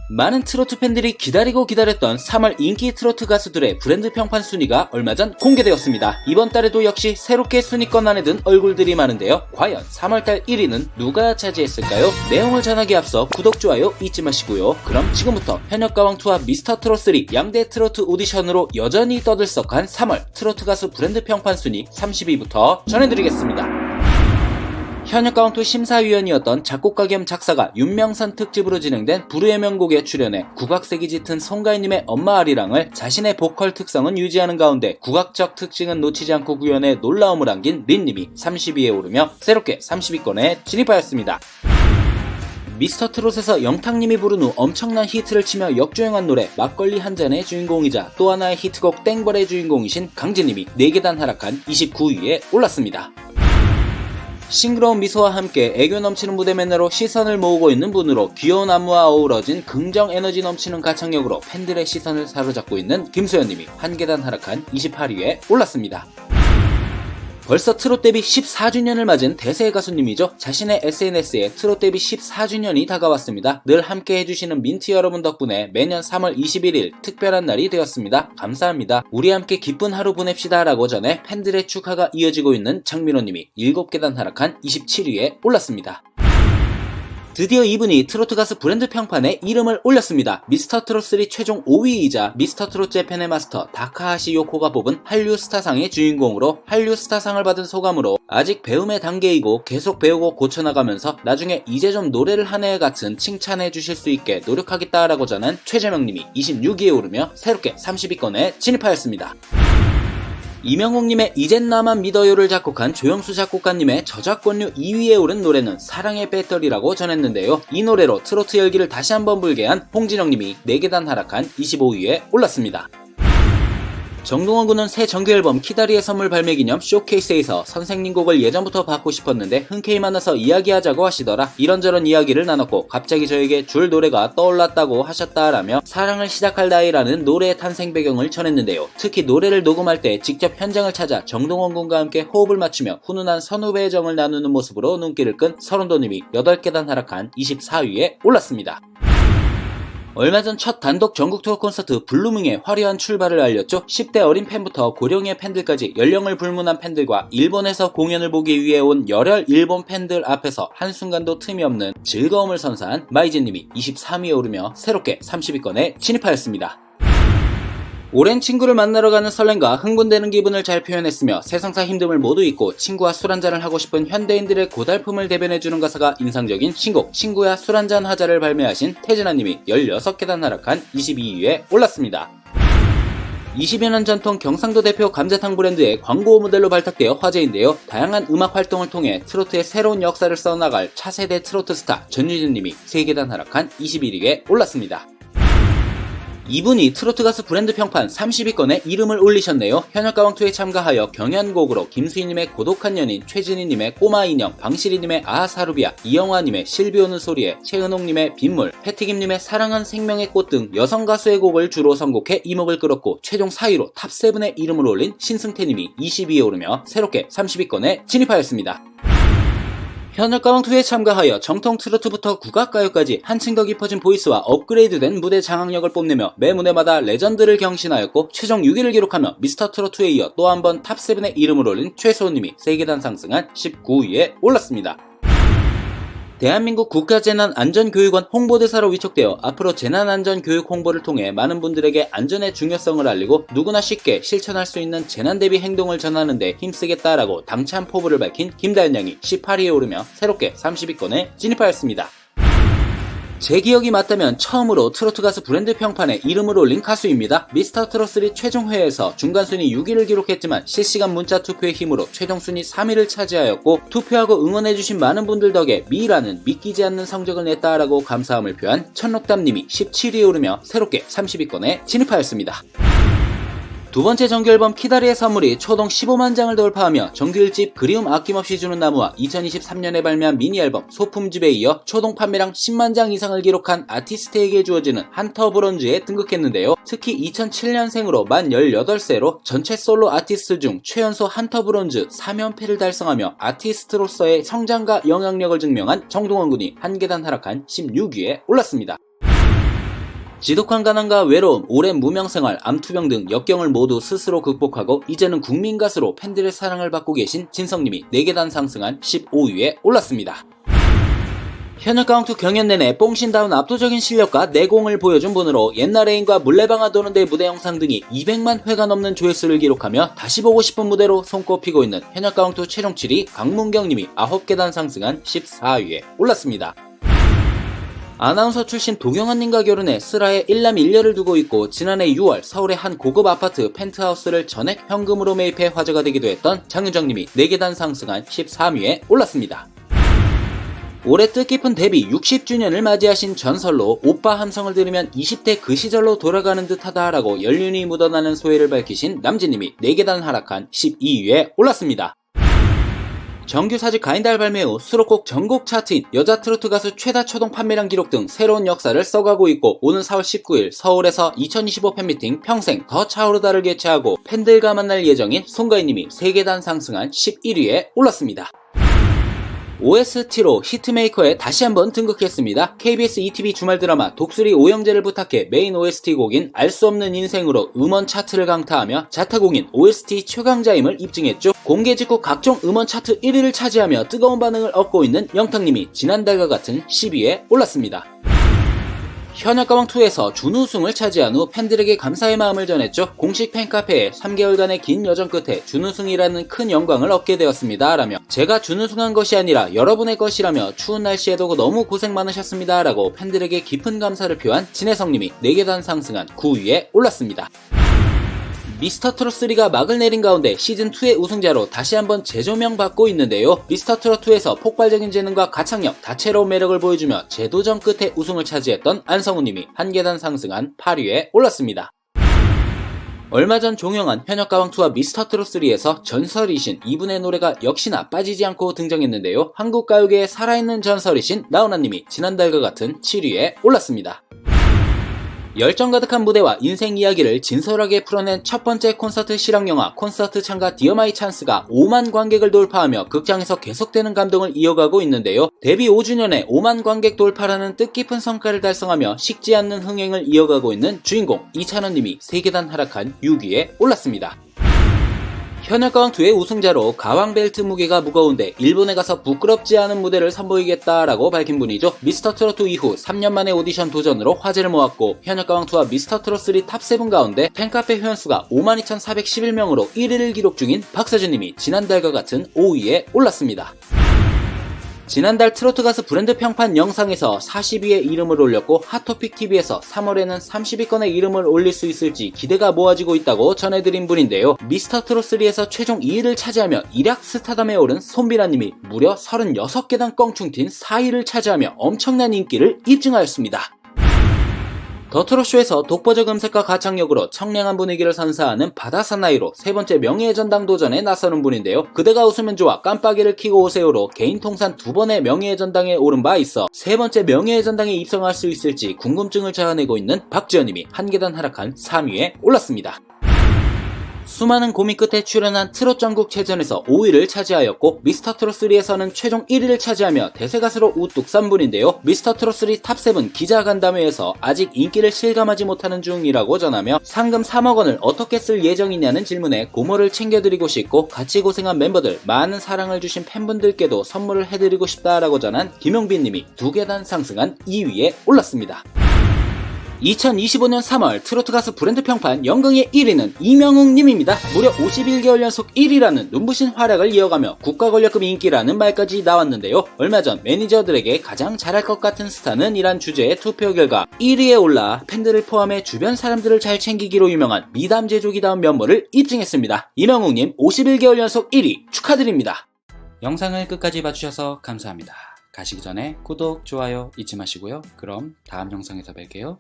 많은 트로트 팬들이 기다리고 기다렸던 3월 인기 트로트 가수들의 브랜드 평판 순위가 얼마 전 공개되었습니다. 이번 달에도 역시 새롭게 순위권 안에 든 얼굴들이 많은데요. 과연 3월달 1위는 누가 차지했을까요? 내용을 전하기에 앞서 구독, 좋아요 잊지 마시고요. 그럼 지금부터 현역가왕2와 미스터트롯3 양대 트로트 오디션으로 여전히 떠들썩한 3월 트로트 가수 브랜드 평판 순위 30위부터 전해드리겠습니다. 현역가왕2 심사위원이었던 작곡가 겸 작사가 윤명선 특집으로 진행된 불후의 명곡에 출연해 국악색이 짙은 송가인님의 엄마 아리랑을 자신의 보컬 특성은 유지하는 가운데 국악적 특징은 놓치지 않고 구현해 놀라움을 안긴 린님이 30위에 오르며 새롭게 30위권에 진입하였습니다. 미스터트롯에서 영탁님이 부른 후 엄청난 히트를 치며 역주행한 노래 막걸리 한 잔의 주인공이자 또 하나의 히트곡 땡벌의 주인공이신 강진님이 4계단 하락한 29위에 올랐습니다. 싱그러운 미소와 함께 애교 넘치는 무대 매너로 시선을 모으고 있는 분으로 귀여운 안무와 어우러진 긍정 에너지 넘치는 가창력으로 팬들의 시선을 사로잡고 있는 김소연님이 1계단 하락한 28위에 올랐습니다. 벌써 트롯 데뷔 14주년을 맞은 대세 가수님이죠. 자신의 SNS에 트롯 데뷔 14주년이 다가왔습니다. 늘 함께 해주시는 민트 여러분 덕분에 매년 3월 21일 특별한 날이 되었습니다. 감사합니다. 우리 함께 기쁜 하루 보냅시다 라고 전해 팬들의 축하가 이어지고 있는 장민호님이 7계단 하락한 27위에 올랐습니다. 드디어 이분이 트로트 가수 브랜드 평판에 이름을 올렸습니다. 미스터트롯3 최종 5위이자 미스터트롯 재팬의 마스터 다카하시 요코가 뽑은 한류 스타상의 주인공으로 한류 스타상을 받은 소감으로 아직 배움의 단계이고 계속 배우고 고쳐나가면서 나중에 이제 좀 노래를 하네 같은 칭찬해 주실 수 있게 노력하겠다라고 전한 최재명님이 26위에 오르며 새롭게 30위권에 진입하였습니다. 이명웅님의 이젠 나만 믿어요를 작곡한 조영수 작곡가님의 저작권료 2위에 오른 노래는 사랑의 배터리라고 전했는데요. 이 노래로 트로트 열기를 다시 한번 불게 한 홍진영님이 4계단 하락한 25위에 올랐습니다. 정동원 군은 새 정규앨범 키다리의 선물 발매 기념 쇼케이스에서 선생님 곡을 예전부터 받고 싶었는데 흔쾌히 만나서 이야기하자고 하시더라. 이런저런 이야기를 나눴고 갑자기 저에게 줄 노래가 떠올랐다고 하셨다라며 사랑을 시작할 나이라는 노래의 탄생 배경을 전했는데요. 특히 노래를 녹음할 때 직접 현장을 찾아 정동원 군과 함께 호흡을 맞추며 훈훈한 선후배의 정을 나누는 모습으로 눈길을 끈 서른도님이 8계단 하락한 24위에 올랐습니다. 얼마 전 첫 단독 전국 투어 콘서트 블루밍의 화려한 출발을 알렸죠. 10대 어린 팬부터 고령의 팬들까지 연령을 불문한 팬들과 일본에서 공연을 보기 위해 온 열혈 일본 팬들 앞에서 한순간도 틈이 없는 즐거움을 선사한 마이진님이 23위에 오르며 새롭게 30위권에 진입하였습니다. 오랜 친구를 만나러 가는 설렘과 흥분되는 기분을 잘 표현했으며 세상사 힘듦을 모두 잊고 친구와 술 한잔을 하고 싶은 현대인들의 고달픔을 대변해주는 가사가 인상적인 신곡 친구야 술 한잔 하자를 발매하신 태진아님이 16계단 하락한 22위에 올랐습니다. 20여 년 전통 경상도 대표 감자탕 브랜드의 광고 모델로 발탁되어 화제인데요. 다양한 음악 활동을 통해 트로트의 새로운 역사를 써나갈 차세대 트로트 스타 전유진님이 3계단 하락한 21위에 올랐습니다. 이분이 트로트 가수 브랜드 평판 30위권에 이름을 올리셨네요. 현역가왕2에 참가하여 경연곡으로 김수희님의 고독한 연인, 최진희님의 꼬마 인형, 방시리님의 아하사루비아, 이영화님의 실비 오는 소리에, 최은옥님의 빗물, 패티김님의 사랑한 생명의 꽃 등 여성 가수의 곡을 주로 선곡해 이목을 끌었고 최종 4위로 탑7에 이름을 올린 신승태님이 20위에 오르며 새롭게 30위권에 진입하였습니다. 현역가왕2에 참가하여 정통 트로트부터 국악가요까지 한층 더 깊어진 보이스와 업그레이드된 무대 장악력을 뽐내며 매 무대마다 레전드를 경신하였고 최종 6위를 기록하며 미스터트로트에 이어 또 한 번 탑7에 이름을 올린 최소호님이 3계단 상승한 19위에 올랐습니다. 대한민국 국가재난안전교육원 홍보대사로 위촉되어 앞으로 재난안전교육 홍보를 통해 많은 분들에게 안전의 중요성을 알리고 누구나 쉽게 실천할 수 있는 재난대비 행동을 전하는 데 힘쓰겠다라고 당찬 포부를 밝힌 김다연 양이 18위에 오르며 새롭게 30위권에 진입하였습니다. 제 기억이 맞다면 처음으로 트로트 가수 브랜드 평판에 이름을 올린 가수입니다. 미스터트롯3 최종회에서 중간순위 6위를 기록했지만 실시간 문자 투표의 힘으로 최종순위 3위를 차지하였고 투표하고 응원해주신 많은 분들 덕에 미라는 믿기지 않는 성적을 냈다라고 감사함을 표한 천록담님이 17위에 오르며 새롭게 30위권에 진입하였습니다. 두 번째 정규앨범 키다리의 선물이 초동 15만 장을 돌파하며 정규 1집 그리움 아낌없이 주는 나무와 2023년에 발매한 미니앨범 소품집에 이어 초동 판매량 10만 장 이상을 기록한 아티스트에게 주어지는 한터 브론즈에 등극했는데요. 특히 2007년생으로 만 18세로 전체 솔로 아티스트 중 최연소 한터 브론즈 3연패를 달성하며 아티스트로서의 성장과 영향력을 증명한 정동원 군이 1계단 하락한 16위에 올랐습니다. 지독한 가난과 외로움, 오랜 무명생활, 암투병 등 역경을 모두 스스로 극복하고 이제는 국민 가수로 팬들의 사랑을 받고 계신 진성님이 4계단 상승한 15위에 올랐습니다. 현역 카운트 경연 내내 뽕신다운 압도적인 실력과 내공을 보여준 분으로 옛날 애인과 물레방아 도는데 무대 영상 등이 200만 회가 넘는 조회수를 기록하며 다시 보고 싶은 무대로 손꼽히고 있는 현역 카운트 최종 7위 강문경님이 9계단 상승한 14위에 올랐습니다. 아나운서 출신 도경환님과 결혼해 슬하에 1남 1녀를 두고 있고 지난해 6월 서울의 한 고급 아파트 펜트하우스를 전액 현금으로 매입해 화제가 되기도 했던 장윤정님이 4계단 상승한 13위에 올랐습니다. 올해 뜻깊은 데뷔 60주년을 맞이하신 전설로 오빠 함성을 들으면 20대 그 시절로 돌아가는 듯하다라고 연륜이 묻어나는 소회를 밝히신 남진님이 4계단 하락한 12위에 올랐습니다. 정규 4집 가인달 발매 후 수록곡 전곡 차트인 여자 트로트 가수 최다 초동 판매량 기록 등 새로운 역사를 써가고 있고 오는 4월 19일 서울에서 2025 팬미팅 평생 더 차오르다를 개최하고 팬들과 만날 예정인 송가인님이 3계단 상승한 11위에 올랐습니다. OST로 히트메이커에 다시 한번 등극했습니다. KBS ETV 주말 드라마 독수리 오영재를 부탁해 메인 OST 곡인 알 수 없는 인생으로 음원 차트를 강타하며 자타공인 OST 최강자임을 입증했죠. 공개 직후 각종 음원 차트 1위를 차지하며 뜨거운 반응을 얻고 있는 영탁님이 지난달과 같은 10위에 올랐습니다. 현역 가왕2에서 준우승을 차지한 후 팬들에게 감사의 마음을 전했죠. 공식 팬카페에 3개월간의 긴 여정 끝에 준우승이라는 큰 영광을 얻게 되었습니다 라며 제가 준우승한 것이 아니라 여러분의 것이라며 추운 날씨에도 너무 고생 많으셨습니다 라고 팬들에게 깊은 감사를 표한 진혜성님이 4계단 상승한 9위에 올랐습니다. 미스터트롯3가 막을 내린 가운데 시즌2의 우승자로 다시 한번 재조명받고 있는데요. 미스터트롯2에서 폭발적인 재능과 가창력, 다채로운 매력을 보여주며 재도전 끝에 우승을 차지했던 안성우님이 1계단 상승한 8위에 올랐습니다. 얼마 전 종영한 현역 가왕2와 미스터트롯3에서 전설이신 이분의 노래가 역시나 빠지지 않고 등장했는데요. 한국 가요계의 살아있는 전설이신 나훈아님이 지난달과 같은 7위에 올랐습니다. 열정 가득한 무대와 인생 이야기를 진솔하게 풀어낸 첫 번째 콘서트 실황영화 콘서트 참가 디어 마이 찬스가 5만 관객을 돌파하며 극장에서 계속되는 감동을 이어가고 있는데요. 데뷔 5주년에 5만 관객 돌파라는 뜻깊은 성과를 달성하며 식지 않는 흥행을 이어가고 있는 주인공 이찬원님이 3계단 하락한 6위에 올랐습니다. 현역 가왕2의 우승자로 가왕벨트 무게가 무거운데 일본에 가서 부끄럽지 않은 무대를 선보이겠다라고 밝힌 분이죠. 미스터트롯2 이후 3년 만에 오디션 도전으로 화제를 모았고 현역 가왕2와 미스터트롯3 탑7 가운데 팬카페 회원수가 52,411명으로 1위를 기록 중인 박서준님이 지난달과 같은 5위에 올랐습니다. 지난달 트로트 가수 브랜드 평판 영상에서 40위에 이름을 올렸고 핫토픽TV에서 3월에는 30위권에 이름을 올릴 수 있을지 기대가 모아지고 있다고 전해드린 분인데요. 미스터트롯3에서 최종 2위를 차지하며 일약 스타덤에 오른 손비라님이 무려 36계단 껑충 튄 4위를 차지하며 엄청난 인기를 입증하였습니다. 더 트롯쇼에서 독보적 음색과 가창력으로 청량한 분위기를 선사하는 바다사나이로 3번째 명예의 전당 도전에 나서는 분인데요. 그대가 웃으면 좋아 깜빡이를 켜고 오세요로 개인 통산 2번의 명예의 전당에 오른 바 있어 3번째 명예의 전당에 입성할 수 있을지 궁금증을 자아내고 있는 박지현님이 1계단 하락한 3위에 올랐습니다. 수많은 고민 끝에 출연한 트롯 전국체전에서 5위를 차지하였고 미스터트롯3에서는 최종 1위를 차지하며 대세가수로 우뚝 선 분인데요. 미스터트롯3 탑7 기자간담회에서 아직 인기를 실감하지 못하는 중이라고 전하며 상금 3억 원을 어떻게 쓸 예정이냐는 질문에 고모를 챙겨드리고 싶고 같이 고생한 멤버들 많은 사랑을 주신 팬분들께도 선물을 해드리고 싶다라고 전한 김용빈님이 2계단 상승한 2위에 올랐습니다. 2025년 3월 트로트 가수 브랜드 평판 연강의 1위는 이명웅님입니다. 무려 51개월 연속 1위라는 눈부신 활약을 이어가며 국가 권력급 인기라는 말까지 나왔는데요. 얼마 전 매니저들에게 가장 잘할 것 같은 스타는 이란 주제의 투표 결과 1위에 올라 팬들을 포함해 주변 사람들을 잘 챙기기로 유명한 미담 제조기다운 면모를 입증했습니다. 이명웅님 51개월 연속 1위 축하드립니다. 영상을 끝까지 봐주셔서 감사합니다. 가시기 전에 구독, 좋아요 잊지 마시고요. 그럼 다음 영상에서 뵐게요.